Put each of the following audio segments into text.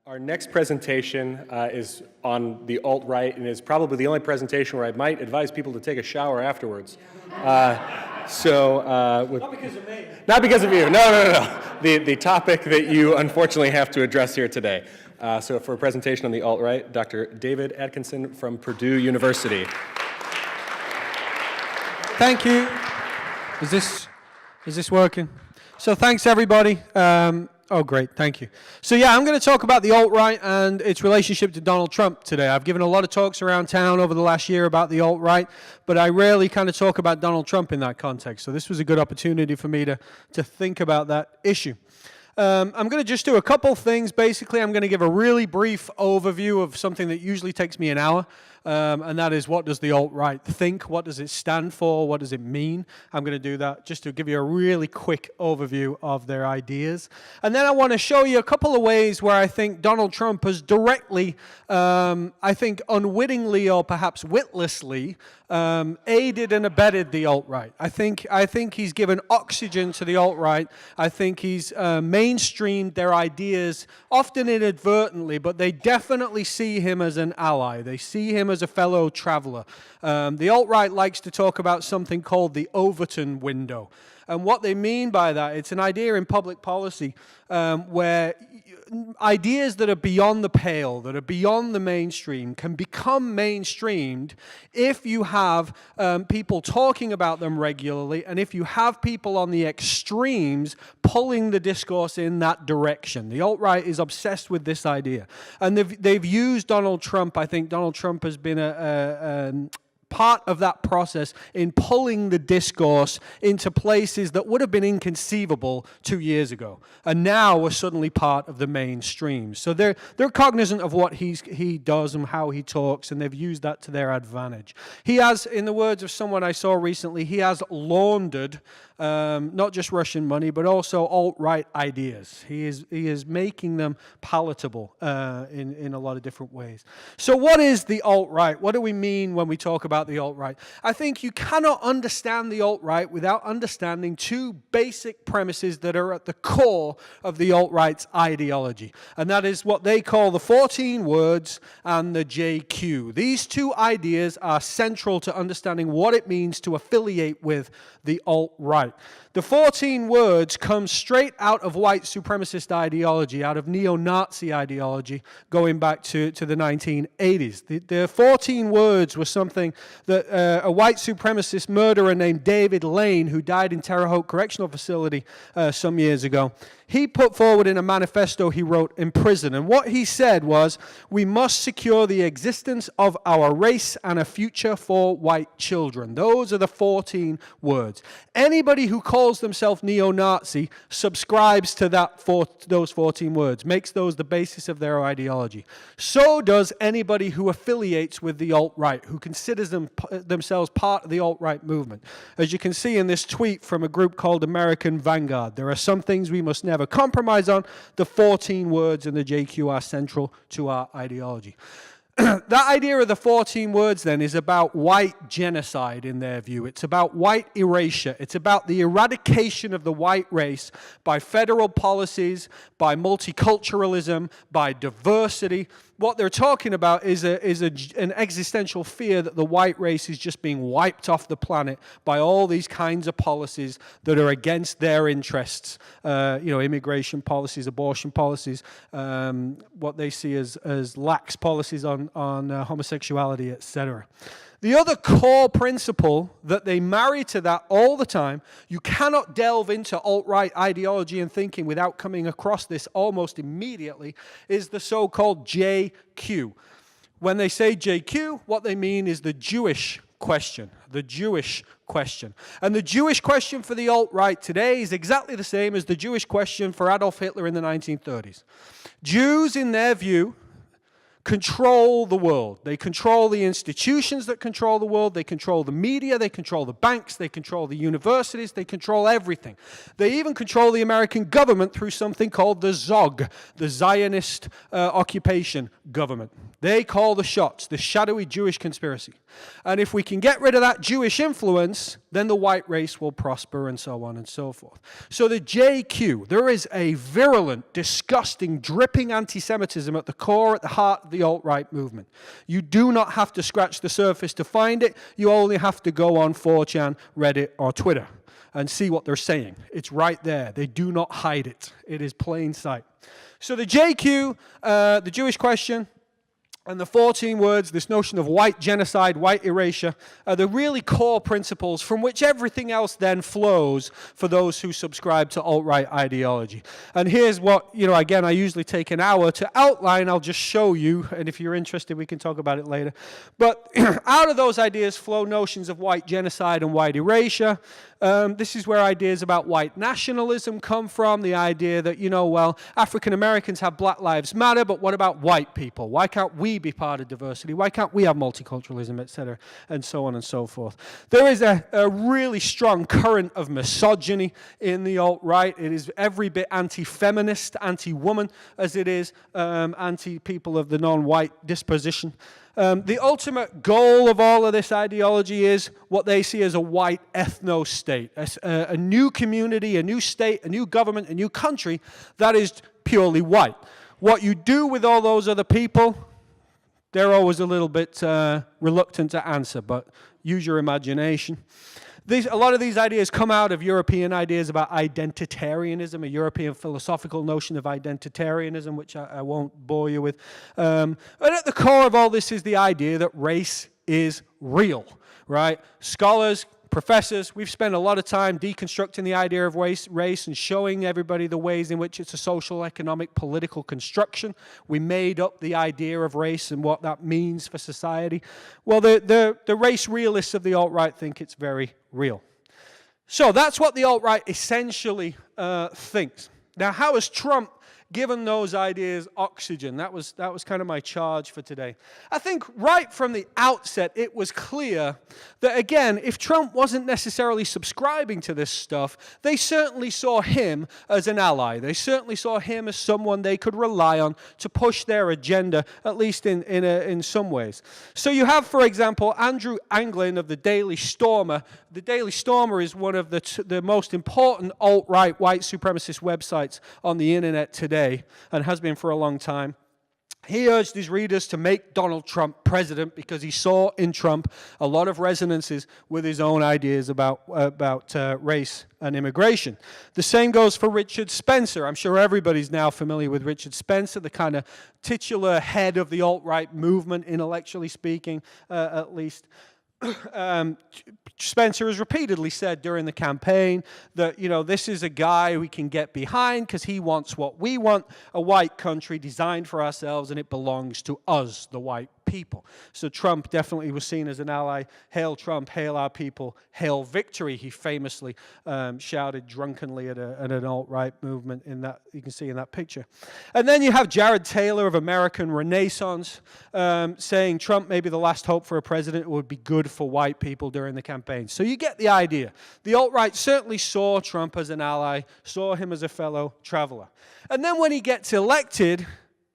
Our next presentation is on the alt-right and is probably the only presentation where I might advise people to take a shower afterwards. Not because of me. Not because of you. No. The topic that you unfortunately have to address here today. So for a presentation on the alt-right, Dr. David Atkinson from Purdue University. Thank you. Is this working? So thanks everybody. Oh, great. Thank you. So yeah, I'm going to talk about the alt-right and its relationship to Donald Trump today. I've given a lot of talks around town over the last year about the alt-right, but I rarely kind of talk about Donald Trump in that context. So this was a good opportunity for me to think about that issue. I'm going to just do a couple things. Basically, I'm going to give a really brief overview of something that usually takes me an hour, and that is, what does the alt-right think? What does it stand for? What does it mean? I'm going to do that just to give you a really quick overview of their ideas. And then I want to show you a couple of ways where I think Donald Trump has directly, I think unwittingly or perhaps witlessly, aided and abetted the alt-right. I think he's given oxygen to the alt-right. I think he's mainstreamed their ideas, often inadvertently, but they definitely see him as an ally. They see him as a fellow traveler. The alt-right likes to talk about something called the Overton window. And what they mean by that, it's an idea in public policy where ideas that are beyond the pale, that are beyond the mainstream, can become mainstreamed if you have people talking about them regularly, and if you have people on the extremes pulling the discourse in that direction. The alt-right is obsessed with this idea. And they've used Donald Trump. I think Donald Trump has been part of that process in pulling the discourse into places that would have been inconceivable 2 years ago, and now are suddenly part of the mainstream. So they're cognizant of what he does and how he talks, and they've used that to their advantage. He has, in the words of someone I saw recently, he has laundered not just Russian money, but also alt-right ideas. He is making them palatable in a lot of different ways. So what is the alt-right? What do we mean when we talk about the alt-right? I think you cannot understand the alt-right without understanding two basic premises that are at the core of the alt-right's ideology. And that is what they call the 14 words and the JQ. These two ideas are central to understanding what it means to affiliate with the alt-right. The 14 words come straight out of white supremacist ideology, out of neo-Nazi ideology, going back to the 1980s. The 14 words were something that a white supremacist murderer named David Lane, who died in Terre Haute Correctional Facility some years ago, he put forward in a manifesto he wrote in prison. And what he said was, we must secure the existence of our race and a future for white children. Those are the 14 words. Anybody who calls themselves neo-Nazi subscribes to those 14 words, makes those the basis of their ideology. So does anybody who affiliates with the alt-right, who considers themselves part of the alt-right movement. As you can see in this tweet from a group called American Vanguard, there are some things we must never compromise on. The 14 words and the JQ are central to our ideology. That idea of the 14 words then is about white genocide in their view. It's about white erasure. It's about the eradication of the white race by federal policies, by multiculturalism, by diversity. What they're talking about is an existential fear that the white race is just being wiped off the planet by all these kinds of policies that are against their interests. Immigration policies, abortion policies, what they see as lax policies on homosexuality, etc. The other core principle that they marry to that all the time, you cannot delve into alt-right ideology and thinking without coming across this almost immediately, is the so-called JQ. When they say JQ, what they mean is the Jewish question. The Jewish question. And the Jewish question for the alt-right today is exactly the same as the Jewish question for Adolf Hitler in the 1930s. Jews, in their view, control the world. They control the institutions that control the world. They control the media. They control the banks. They control the universities. They control everything. They even control the American government through something called the ZOG, the Zionist occupation government. They call the shots, the shadowy Jewish conspiracy. And if we can get rid of that Jewish influence, then the white race will prosper, and so on and so forth. So the JQ, there is a virulent, disgusting, dripping anti-Semitism at the core, at the heart of the alt-right movement. You do not have to scratch the surface to find it. You only have to go on 4chan, Reddit, or Twitter and see what they're saying. It's right there. They do not hide it. It is plain sight. So the JQ, the Jewish question, and the 14 words, this notion of white genocide, white erasure, are the really core principles from which everything else then flows for those who subscribe to alt-right ideology. And here's what, again, I usually take an hour to outline. I'll just show you, and if you're interested, we can talk about it later. But out of those ideas flow notions of white genocide and white erasure. This is where ideas about white nationalism come from, the idea that, African Americans have Black Lives Matter, but what about white people? Why can't we be part of diversity? Why can't we have multiculturalism, etc., and so on and so forth? There is a really strong current of misogyny in the alt-right. It is every bit anti-feminist, anti-woman, as it is anti-people of the non-white disposition. The ultimate goal of all of this ideology is what they see as a white ethno-state, a new community, a new state, a new government, a new country that is purely white. What you do with all those other people, they're always a little bit reluctant to answer, but use your imagination. A lot of these ideas come out of European ideas about identitarianism, a European philosophical notion of identitarianism, which I won't bore you with. And at the core of all this is the idea that race is real, right? Scholars, professors, we've spent a lot of time deconstructing the idea of race and showing everybody the ways in which it's a social, economic, political construction. We made up the idea of race and what that means for society. Well, the race realists of the alt-right think it's very real. So that's what the alt-right essentially thinks. Now, how has Trump given those ideas oxygen? That was kind of my charge for today. I think right from the outset, it was clear that, again, if Trump wasn't necessarily subscribing to this stuff, they certainly saw him as an ally. They certainly saw him as someone they could rely on to push their agenda, at least in some ways. So you have, for example, Andrew Anglin of the Daily Stormer. The Daily Stormer is one of the most important alt-right white supremacist websites on the internet today, and has been for a long time. He urged his readers to make Donald Trump president because he saw in Trump a lot of resonances with his own ideas about race and immigration. The same goes for Richard Spencer. I'm sure everybody's now familiar with Richard Spencer, the kind of titular head of the alt-right movement, intellectually speaking, at least. Spencer has repeatedly said during the campaign that, this is a guy we can get behind because he wants what we want, a white country designed for ourselves, and it belongs to us, the white people. So Trump definitely was seen as an ally. Hail Trump, hail our people, hail victory, he famously shouted drunkenly at an alt-right movement in that you can see in that picture. And then you have Jared Taylor of American Renaissance saying Trump may be the last hope for a president who would be good for white people during the campaign. So you get the idea. The alt-right certainly saw Trump as an ally, saw him as a fellow traveler. And then when he gets elected,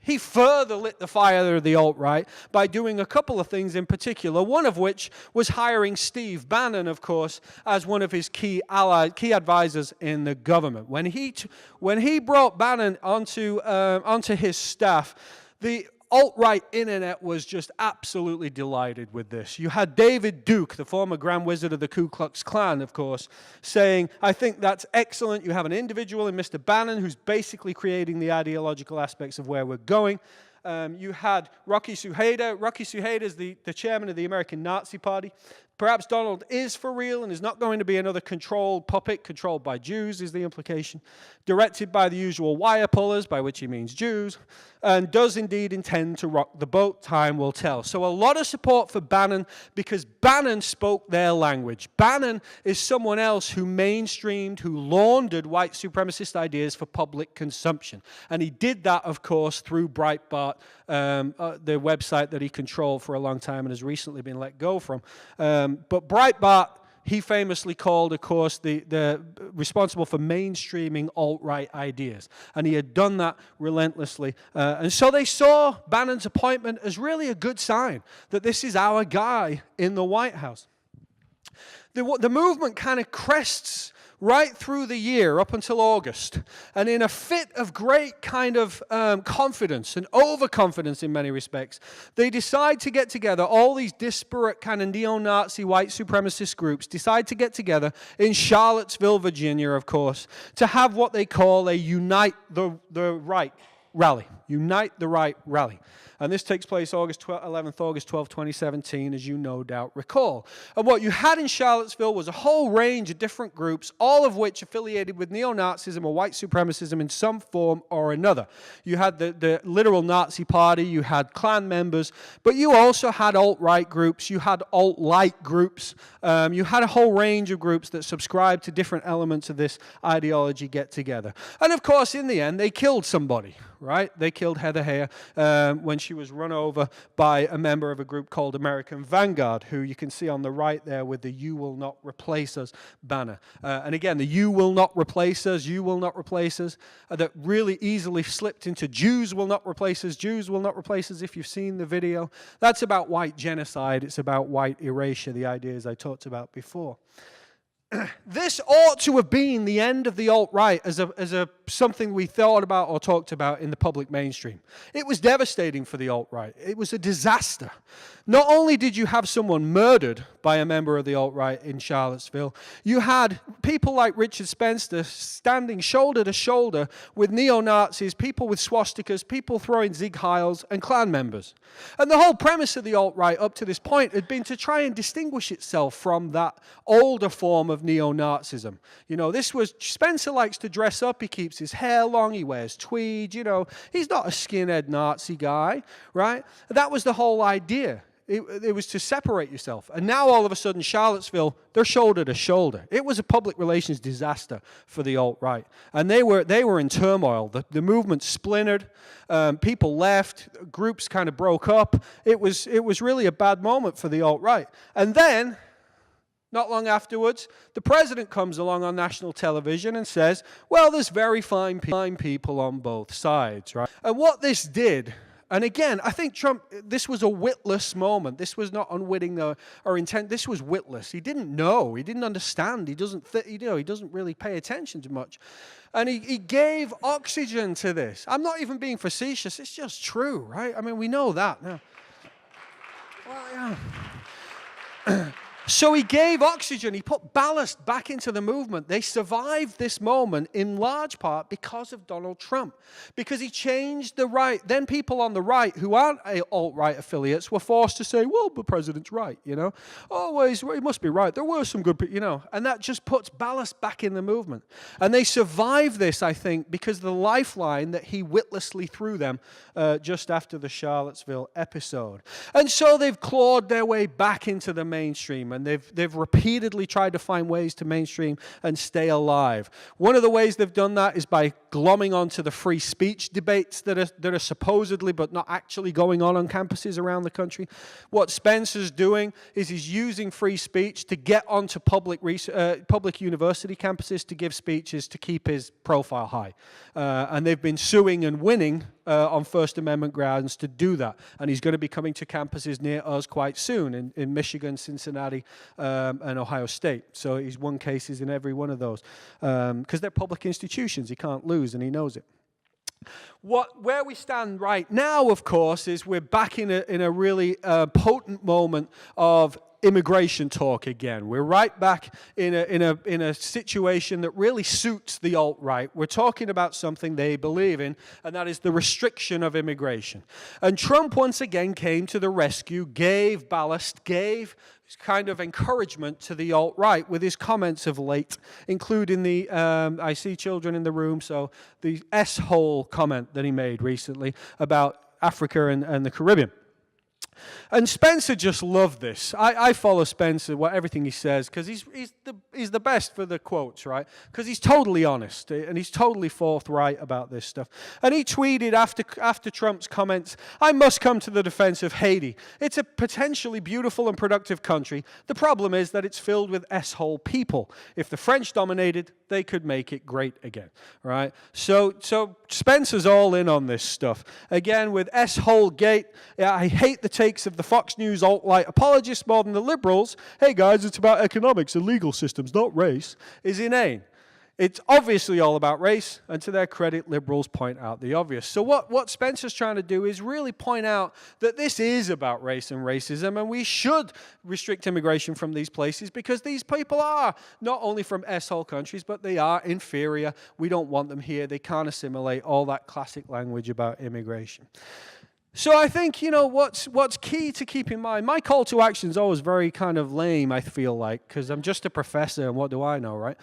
he further lit the fire of the alt-right by doing a couple of things in particular, one of which was hiring Steve Bannon, of course, as one of his key advisors in the government. When he brought Bannon onto his staff, the alt-right internet was just absolutely delighted with this. You had David Duke, the former Grand Wizard of the Ku Klux Klan, of course, saying, I think that's excellent. You have an individual in Mr. Bannon who's basically creating the ideological aspects of where we're going. You had Rocky Suheda. Rocky Suheda is the chairman of the American Nazi Party. Perhaps Donald is for real and is not going to be another controlled puppet, controlled by Jews is the implication, directed by the usual wire pullers, by which he means Jews, and does indeed intend to rock the boat. Time will tell. So a lot of support for Bannon because Bannon spoke their language. Bannon is someone else who mainstreamed, who laundered white supremacist ideas for public consumption. And he did that, of course, through Breitbart, the website that he controlled for a long time and has recently been let go from. But Breitbart, he famously called, of course, the responsible for mainstreaming alt-right ideas. And he had done that relentlessly. And so they saw Bannon's appointment as really a good sign that this is our guy in the White House. The movement kind of crests right through the year up until August. And in a fit of great kind of confidence and overconfidence in many respects, they decide to get together, all these disparate kind of neo-Nazi white supremacist groups decide to get together in Charlottesville, Virginia, of course, to have what they call a Unite the Right rally. Unite the Right rally. And this takes place August 12, 2017, as you no doubt recall. And what you had in Charlottesville was a whole range of different groups, all of which affiliated with neo-Nazism or white supremacism in some form or another. You had the literal Nazi party, you had Klan members, but you also had alt-right groups, you had alt-light groups, you had a whole range of groups that subscribed to different elements of this ideology get together. And of course, in the end, they killed somebody, right? They killed Heather Heyer when she was run over by a member of a group called American Vanguard, who you can see on the right there with the "You Will Not Replace Us" banner. And again, the "You will not replace us, you will not replace us," that really easily slipped into "Jews will not replace us, Jews will not replace us," if you've seen the video. That's about white genocide. It's about white erasure, the ideas I talked about before. This ought to have been the end of the alt-right as something we thought about or talked about in the public mainstream. It was devastating for the alt-right. It was a disaster. Not only did you have someone murdered by a member of the alt-right in Charlottesville, you had people like Richard Spencer standing shoulder to shoulder with neo-Nazis, people with swastikas, people throwing Sieg Heils, and Klan members. And the whole premise of the alt-right up to this point had been to try and distinguish itself from that older form of neo-Nazism. You know, this was, Spencer likes to dress up, he keeps his hair long, he wears tweed, you know, he's not a skinhead Nazi guy, right? That was the whole idea. It was to separate yourself. And now all of a sudden, Charlottesville, they're shoulder to shoulder. It was a public relations disaster for the alt-right. And they were in turmoil. The movement splintered. People left. Groups kind of broke up. It was really a bad moment for the alt-right. And then, not long afterwards, the president comes along on national television and says, well, there's very fine people on both sides, right? And what this did, and again, I think Trump, this was a witless moment. This was not unwitting or intent. This was witless. He didn't know. He didn't understand. He doesn't really pay attention to much. And he gave oxygen to this. I'm not even being facetious. It's just true, right? I mean, we know that now. Well, yeah. So he gave oxygen, he put ballast back into the movement. They survived this moment in large part because of Donald Trump, because he changed the right. Then people on the right who aren't alt-right affiliates were forced to say, well, the president's right, you know. Always, he must be right. There were some good people, you know. And that just puts ballast back in the movement. And they survived this, I think, because of the lifeline that he witlessly threw them just after the Charlottesville episode. And so they've clawed their way back into the mainstream, and they've repeatedly tried to find ways to mainstream and stay alive. One of the ways they've done that is by glomming onto the free speech debates that are supposedly but not actually going on campuses around the country. What Spencer's doing is he's using free speech to get onto public university campuses to give speeches to keep his profile high. And they've been suing and winning on First Amendment grounds to do that. And he's going to be coming to campuses near us quite soon in Michigan, Cincinnati, and Ohio State. So he's won cases in every one of those. Because they're public institutions. He can't lose, and he knows it. Where we stand right now, of course, is we're back in a really potent moment of immigration talk again. We're right back in a situation that really suits the alt-right. We're talking about something they believe in, and that is the restriction of immigration. And Trump once again came to the rescue, gave ballast, gave kind of encouragement to the alt-right with his comments of late, including the, I see children in the room, so the S-hole comment that he made recently about Africa and the Caribbean. And Spencer just loved this. I follow Spencer, everything he says, because he's the best for the quotes, right? Because he's totally honest, and he's totally forthright about this stuff. And he tweeted after Trump's comments, I must come to the defense of Haiti. It's a potentially beautiful and productive country. The problem is that it's filled with S-hole people. If the French dominated, they could make it great again, right? So Spencer's all in on this stuff. Again, with S-hole gate, I hate the takes of the Fox News alt-right apologists more than the liberals. Hey guys, it's about economics and legal systems, not race, is inane. It's obviously all about race, and to their credit, liberals point out the obvious. So what Spencer's trying to do is really point out that this is about race and racism, and we should restrict immigration from these places because these people are not only from S-hole countries, but they are inferior. We don't want them here. They can't assimilate, all that classic language about immigration. So I think, you know, what's key to keep in mind, my call to action is always very kind of lame, I feel like, because I'm just a professor and what do I know, right?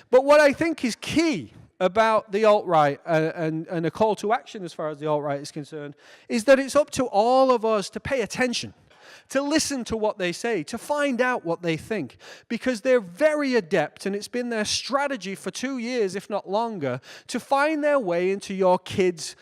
But what I think is key about the alt-right and a call to action as far as the alt-right is concerned is that it's up to all of us to pay attention, to listen to what they say, to find out what they think, because they're very adept, and it's been their strategy for 2 years, if not longer, to find their way into your kids'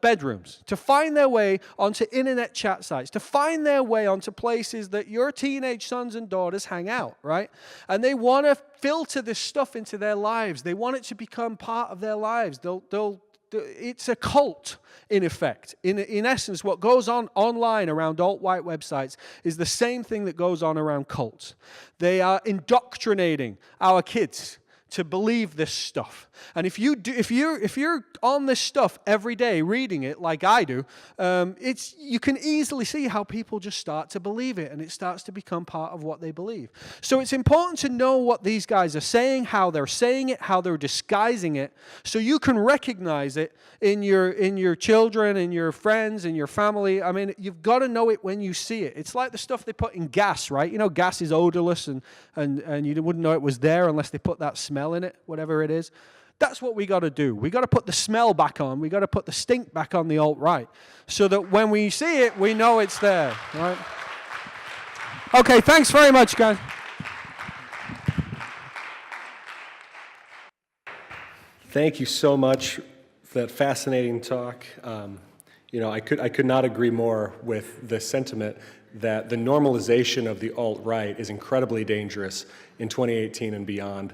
bedrooms, to find their way onto internet chat sites, to find their way onto places that your teenage sons and daughters hang out, right? And they want to filter this stuff into their lives. They want it to become part of their lives. It's a cult, in effect. In essence, what goes on online around alt-white websites is the same thing that goes on around cults. They are indoctrinating our kids to believe this stuff. And if you're on this stuff every day, reading it like I do, you can easily see how people just start to believe it, and it starts to become part of what they believe. So it's important to know what these guys are saying, how they're saying it, how they're disguising it, so you can recognize it in your children, in your friends, in your family. I mean, you've got to know it when you see it. It's like the stuff they put in gas, right? You know, gas is odorless, and you wouldn't know it was there unless they put that smell in it, whatever it is. That's what we got to do. We got to put the smell back on. We got to put the stink back on the alt-right, so that when we see it, we know it's there, right? Okay, thanks very much, guys. Thank you so much for that fascinating talk. You know, I could not agree more with the sentiment that the normalization of the alt-right is incredibly dangerous in 2018 and beyond.